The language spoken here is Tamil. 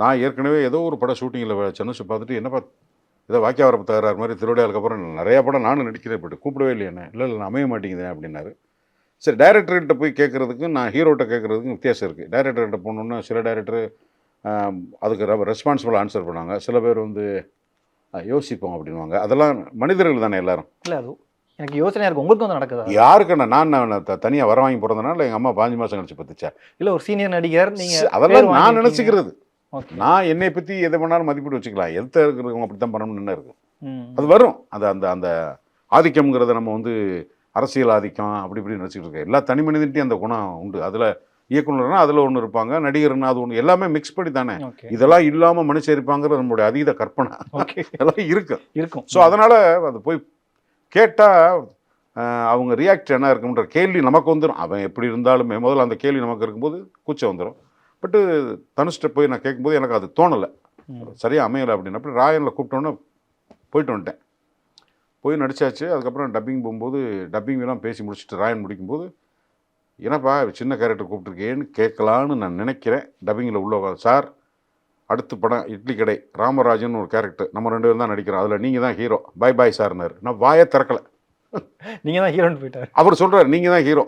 நான் ஏற்கனவே ஏதோ ஒரு படம் ஷூட்டிங்கில் சனுஷை பார்த்துட்டு என்னப்பா ஏதோ வாக்கியாவரம் தகராறு மாதிரி திருவிடையாளுக்கு அப்புறம் நிறையா படம் நானும் நடிக்கிறேன், போய்ட்டு கூப்பிடவே இல்லையே என்ன. இல்லை நான் அமைய மாட்டேங்குதேன் அப்படின்னாரு. சரி, டைரக்டர்கிட்ட போய் கேட்குறதுக்கும் நான் ஹீரோட்ட கேட்குறதுக்கும் வித்தியாசம் இருக்குது. டைரக்டர்கிட்ட போனோன்னா சில டைரக்டர் அதுக்கு ரெஸ்பான்சிபிள் ஆன்சர் பண்ணுவாங்க, சில பேர் வந்து யோசிப்போம் அப்படின்வாங்க. அதெல்லாம் மனிதர்கள் தானே எல்லாரும். இல்லை அது எனக்கு யோசனையாக இருக்குது, உங்களுக்கு வந்து நடக்குது யாருக்கு நான் தனியாக வர வாங்கி பிறந்தனால எங்கள் அம்மா 5 மாதம் கழிச்சு பத்துச்சா? இல்லை ஒரு சீனியர் நடிகர் நீங்கள் அதெல்லாம் நான் நினச்சிக்கிறது. நான் என்னை பற்றி எதை பண்ணாலும் மதிப்பீடு வச்சுக்கலாம். எதுத்த இருக்கிறவங்க அப்படி தான் பண்ணணும்னு என்ன இருக்குது. அது வரும். அந்த அந்த அந்த ஆதிக்கம்ங்கிறத நம்ம வந்து அரசியல் ஆதிக்கம் அப்படி இப்படி நினச்சிக்கிட்டு இருக்கேன். எல்லா தனி மனிதன்ட்டையும் அந்த குணம் உண்டு. அதில் இயக்குனர்னா அதில் ஒன்று இருப்பாங்க, நடிகர்னா அது ஒன்று, எல்லாமே மிக்ஸ் பண்ணி தானே. இதெல்லாம் இல்லாமல் மனுஷன் இருப்பாங்கிறது நம்மளுடைய அதீத கற்பனை. எல்லாம் இருக்கும். ஸோ அதனால் அது போய் கேட்டால் அவங்க ரியாக்ட் என்ன இருக்குன்ற கேள்வி நமக்கு வந்துடும். அவன் எப்படி இருந்தாலுமே முதல்ல அந்த கேள்வி நமக்கு இருக்கும்போது கூச்சம் வந்துடும். பட்டு தனுஷ்ட போய் நான் கேட்கும்போது எனக்கு அது தோணலை, சரியாக அமையலை அப்படின்னு. அப்படி ராயனில் கூப்பிட்டோன்னே போயிட்டு வந்துட்டேன். போய் நடித்தாச்சு. அதுக்கப்புறம் டப்பிங் போகும்போது டப்பிங்லாம் பேசி முடிச்சுட்டு ராயன் முடிக்கும்போது, என்னப்பா சின்ன கேரக்டர் கூப்பிட்டுருக்கேன்னு கேட்கலான்னு நான் நினைக்கிறேன். டப்பிங்கில் உள்ள சார் அடுத்த படம் இட்லி கடை ராமராஜன் ஒரு கேரக்டர், நம்ம 2 பேரும் தான் நடிக்கிறோம், அதில் நீங்கள் தான் ஹீரோ, பாய் பாய் சார்னார். நான் வாயை திறக்கலை. நீங்கள் தான் ஹீரோன்னு போயிட்டார். அவர் சொல்கிறார் நீங்கள் தான் ஹீரோ.